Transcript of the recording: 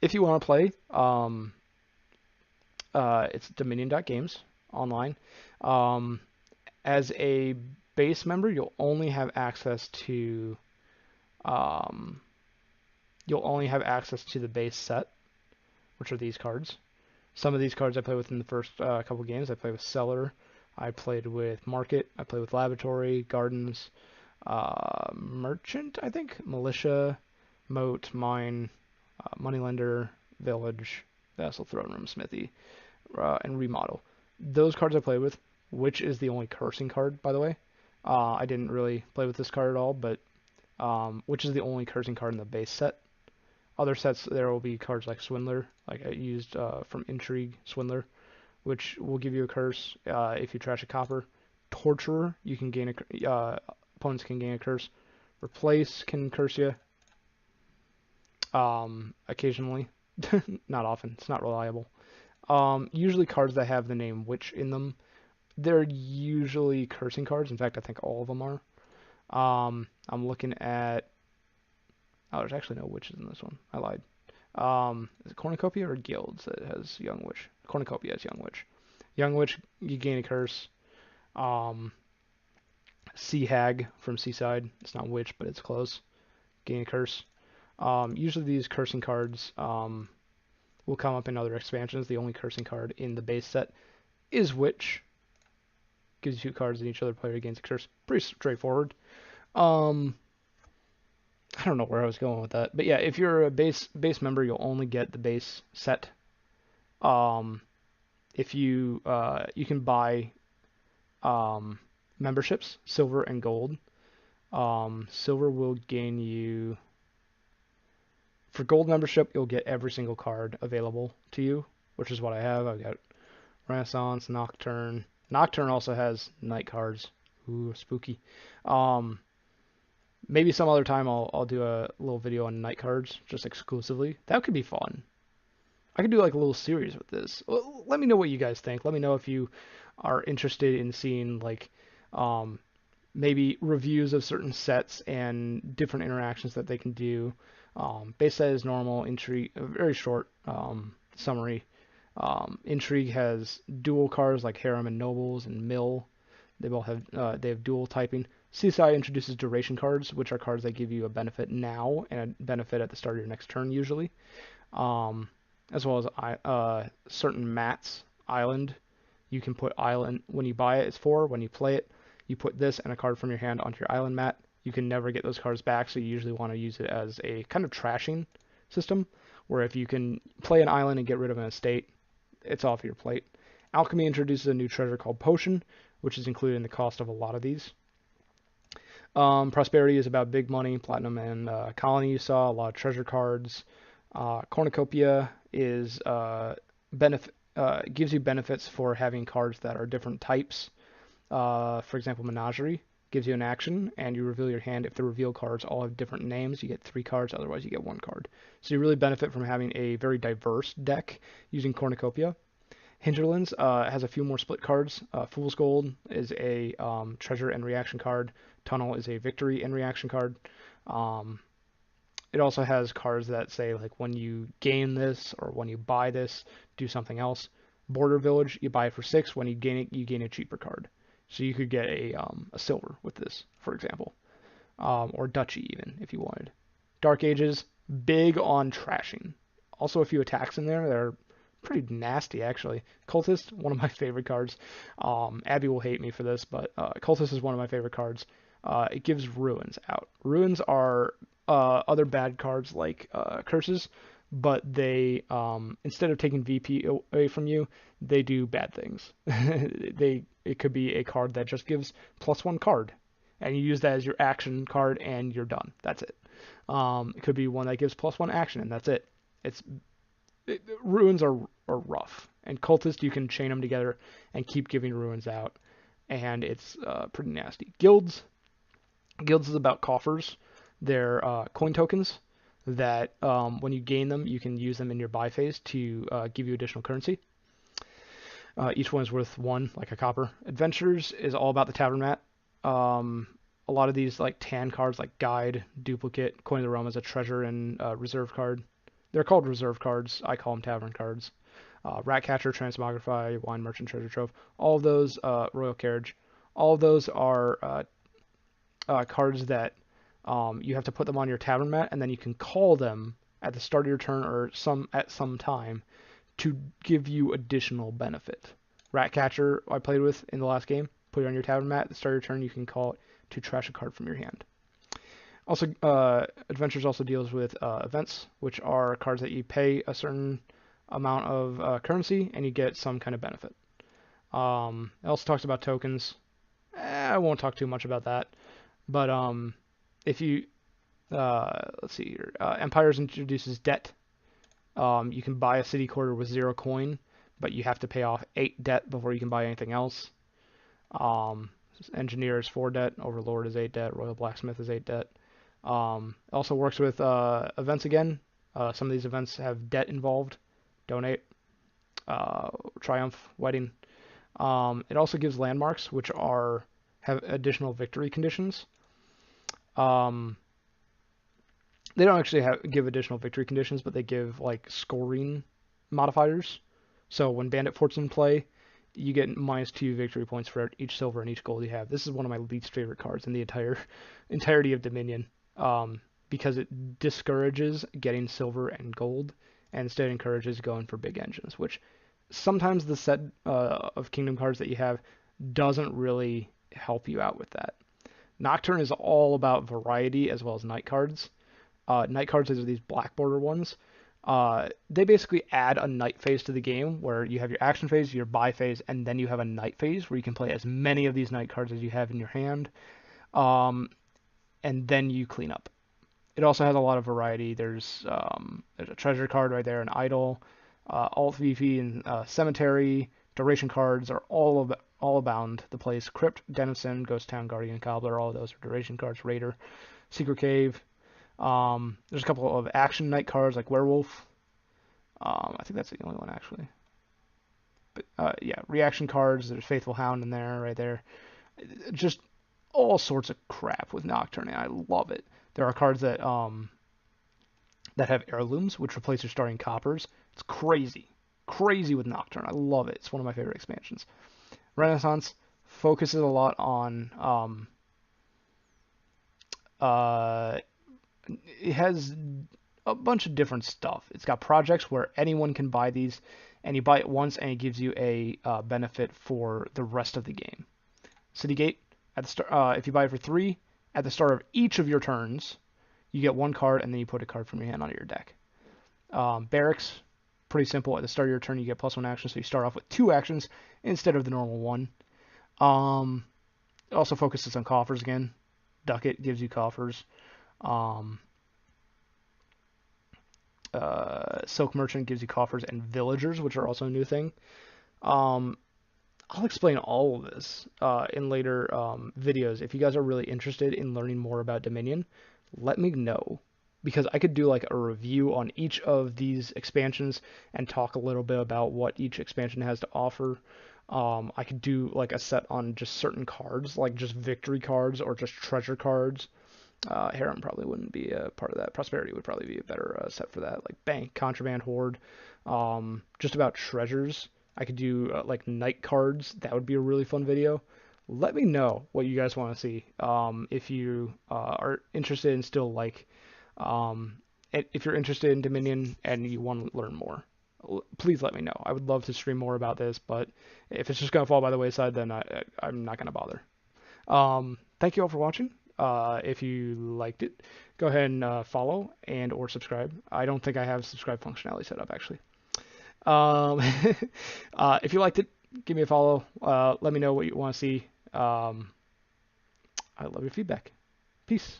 If you want to play, it's Dominion.games online. Um, as a base member, um, you'll only have access to the base set, which are these cards. Some of these cards I play with in the first couple games. I played with Cellar, I played with Market, I played with Laboratory, Gardens, Merchant, I think, Militia, Moat, Mine, Moneylender, Village, Vassal, Throne Room, Smithy, and Remodel. Those cards I play with, which is the only cursing card, by the way. I didn't really play with this card at all, but which is the only cursing card in the base set. Other sets, there will be cards like Swindler, like I used from Intrigue, Swindler, which will give you a curse if you trash a copper. Torturer, you can gain opponents can gain a curse. Replace can curse you occasionally, not often. It's not reliable. Usually cards that have the name Witch in them, they're usually cursing cards. In fact, I think all of them are. I'm looking at. Oh, there's actually no witches in this one. I lied. Is it Cornucopia or Guilds that has Young Witch? Cornucopia has Young Witch. Young Witch, you gain a curse. Um, Sea Hag from Seaside. It's not Witch, but it's close. Gain a curse. Usually these cursing cards will come up in other expansions. The only cursing card in the base set is Witch. Gives you two cards and each other player gains a curse. Pretty straightforward. Um, I don't know where I was going with that, but yeah, if you're a base member, you'll only get the base set. Um, if you can buy um, memberships, silver and gold. Silver will gain you for gold membership. You'll get every single card available to you, which is what I have. I've got Renaissance, Nocturne. Nocturne also has night cards. Ooh, spooky. Um, Maybe some other time I'll do a little video on night cards just exclusively. That could be fun. I could do like a little series with this. Let me know what you guys think. Let me know if you are interested in seeing like um, maybe reviews of certain sets and different interactions that they can do. Base set is normal. Intrigue, very short summary. Intrigue has dual cards like Harem and Nobles and Mill. They have dual typing. Seaside introduces duration cards, which are cards that give you a benefit now and a benefit at the start of your next turn usually. Um, as well as certain mats. Island, you can put island when you buy it. It's 4. When you play it, you put this and a card from your hand onto your island mat. You can never get those cards back, so you usually want to use it as a kind of trashing system, where if you can play an island and get rid of an estate, it's off your plate. Alchemy introduces a new treasure called Potion, which is included in the cost of a lot of these. Prosperity is about big money, platinum and colony. You saw a lot of treasure cards. Cornucopia is gives you benefits for having cards that are different types. For example, Menagerie gives you an action, and you reveal your hand. If the reveal cards all have different names, you get 3 cards. Otherwise, you get 1 card. So you really benefit from having a very diverse deck using Cornucopia. Hinterlands has a few more split cards. Fool's Gold is a treasure and reaction card. Tunnel is a victory and reaction card. Um, it also has cards that say like when you gain this or when you buy this, do something else. Border Village, you buy it for 6. When you gain a cheaper card. So you could get a silver with this, for example, or Duchy even if you wanted. Dark Ages, big on trashing. Also a few attacks in there that are pretty nasty actually. Cultist, one of my favorite cards. Abby will hate me for this, but Cultist is one of my favorite cards. It gives ruins out. Ruins are other bad cards like curses, but they instead of taking VP away from you, they do bad things. It could be a card that just gives +1 card, and you use that as your action card, and you're done. That's it. It could be one that gives +1 action, and that's it. Ruins are rough, and cultist you can chain them together and keep giving ruins out, and it's pretty nasty. Guilds is about coffers. They're coin tokens that when you gain them, you can use them in your buy phase to give you additional currency. Each one is worth 1, like a copper. Adventures is all about the tavern mat. A lot of these like tan cards, like Guide, Duplicate, Coin of the Realm is a treasure and reserve card. They're called reserve cards. I call them tavern cards. Ratcatcher, Transmogrify, Wine Merchant, Treasure Trove, all of those, Royal Carriage, all of those are cards that you have to put them on your tavern mat, and then you can call them at the start of your turn or at some time to give you additional benefit. Ratcatcher I played with in the last game. Put it on your tavern mat. At the start of your turn, you can call it to trash a card from your hand. Also, Adventures also deals with events, which are cards that you pay a certain amount of currency and you get some kind of benefit. It also talks about tokens. I won't talk too much about that, but if you let's see here, Empires introduces debt. You can buy a city quarter with 0 coin, but you have to pay off 8 debt before you can buy anything else. Engineer is 4 debt, Overlord is 8 debt, Royal Blacksmith is 8 debt. It also works with events again. Some of these events have debt involved. Donate, Triumph, Wedding. It also gives landmarks, which have additional victory conditions. They don't actually give additional victory conditions, but they give like scoring modifiers. So when Bandit Fort's in play, you get -2 victory points for each silver and each gold you have. This is one of my least favorite cards in the entirety of Dominion, because it discourages getting silver and gold, and instead encourages going for big engines, which sometimes the set of Kingdom cards that you have doesn't really help you out with that. Nocturne is all about variety as well as night cards. Night cards are these black border ones. They basically add a night phase to the game where you have your action phase, your buy phase, and then you have a night phase where you can play as many of these night cards as you have in your hand, and then you clean up. It also has a lot of variety. There's a treasure card right there, an idol, alt VP, and cemetery. Duration cards are all abound the place. Crypt, Denizen, Ghost Town, Guardian, Cobbler, all of those are duration cards. Raider, Secret Cave. There's a couple of action night cards like Werewolf. I think that's the only one actually. But yeah, reaction cards. There's Faithful Hound in there, right there. Just all sorts of crap with Nocturne, and I love it. There are cards that have heirlooms, which replace your starting coppers. It's crazy with Nocturne. I love it. It's one of my favorite expansions. Renaissance focuses a lot on it has a bunch of different stuff. It's got projects where anyone can buy these, and you buy it once, and it gives you a benefit for the rest of the game. Citygate, at the start, if you buy it for 3, at the start of each of your turns, you get 1 card, and then you put a card from your hand onto your deck. Barracks, pretty simple. At the start of your turn, you get +1 action, so you start off with 2 actions instead of the normal 1. It also focuses on coffers again. Ducat gives you coffers. Silk Merchant gives you coffers, and Villagers, which are also a new thing. I'll explain all of this in later videos. If you guys are really interested in learning more about Dominion, let me know, because I could do like a review on each of these expansions and talk a little bit about what each expansion has to offer. I could do like a set on just certain cards, like just victory cards or just treasure cards. Harem probably wouldn't be a part of that. Prosperity would probably be a better set for that. Like Bank, Contraband, Horde, just about treasures. I could do like night cards. That would be a really fun video. Let me know what you guys want to see. If you are interested in still like, if you're interested in Dominion and you want to learn more, please let me know. I would love to stream more about this, but if it's just gonna fall by the wayside, then I'm not gonna bother. Thank you all for watching. If you liked it, go ahead and follow and or subscribe. I don't think I have subscribe functionality set up actually. If you liked it, give me a follow. Let me know what you want to see. I love your feedback. Peace.